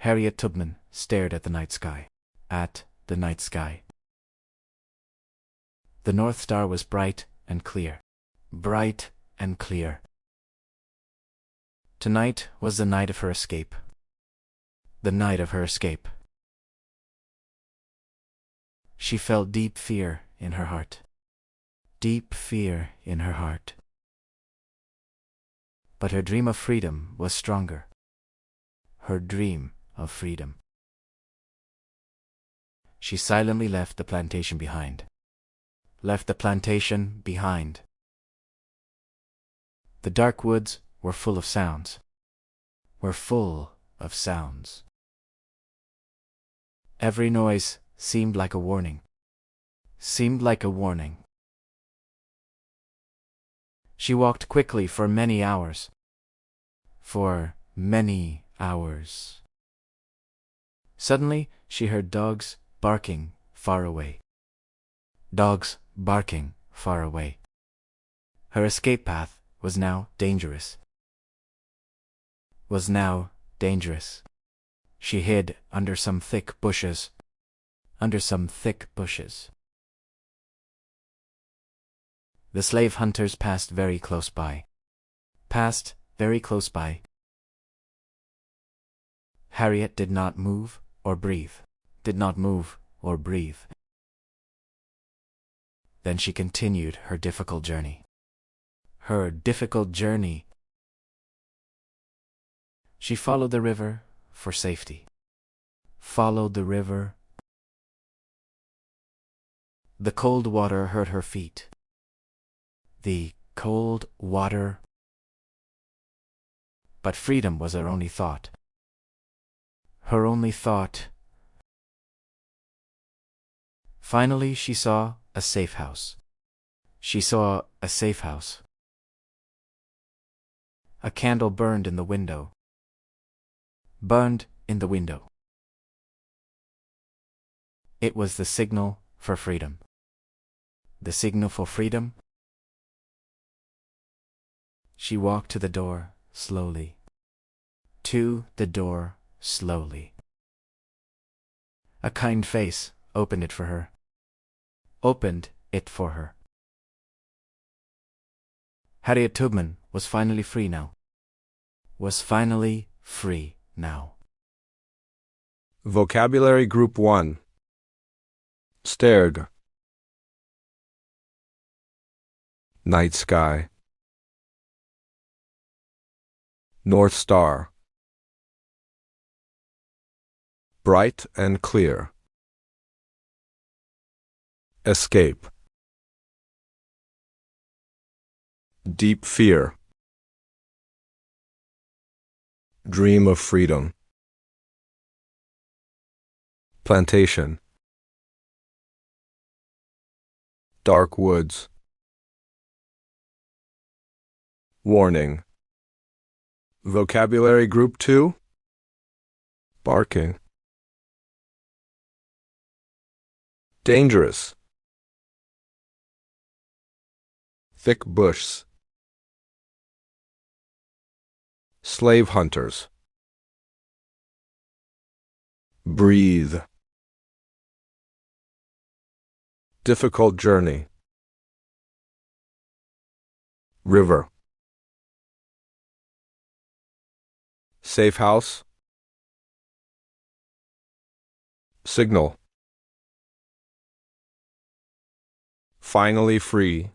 Harriet Tubman stared at the night sky. At the night sky. The North Star was bright and clear. Bright and clear. Tonight was the night of her escape. The night of her escape. She felt deep fear in her heart. Deep fear in her heart. But her dream of freedom was stronger. Her dream of freedom. She silently left the plantation behind. Left the plantation behind. The dark woods were full of sounds. Were full of sounds. Every noise seemed like a warning. Seemed like a warning. She walked quickly for many hours. For many hours. Suddenly, she heard dogs barking far away. Dogs barking far away. Her escape path was now dangerous. Was now dangerous. She hid under some thick bushes. Under some thick bushes. The slave hunters passed very close by. Passed very close by. Harriet did not move or breathe. Did not move or breathe. Then she continued her difficult journey. Her difficult journey. She followed the river for safety. Followed the river. The cold water hurt her feet. The cold water. But freedom was her only thought. Her only thought. Finally, she saw a safe house. She saw a safe house. A candle burned in the window. Burned in the window. It was the signal for freedom. The signal for freedom. She walked to the door slowly. To the door slowly. A kind face opened it for her. Opened it for her. Harriet Tubman was finally free now. Was finally free now. Vocabulary Group 1. Stared. Night sky. North Star. Bright and clear. Escape. Deep fear. Dream of freedom. Plantation. Dark woods. Warning. Vocabulary Group 2. Barking. Dangerous. Thick bush. Slave hunters. Breathe. Difficult journey. River. Safe house. Signal. Finally free.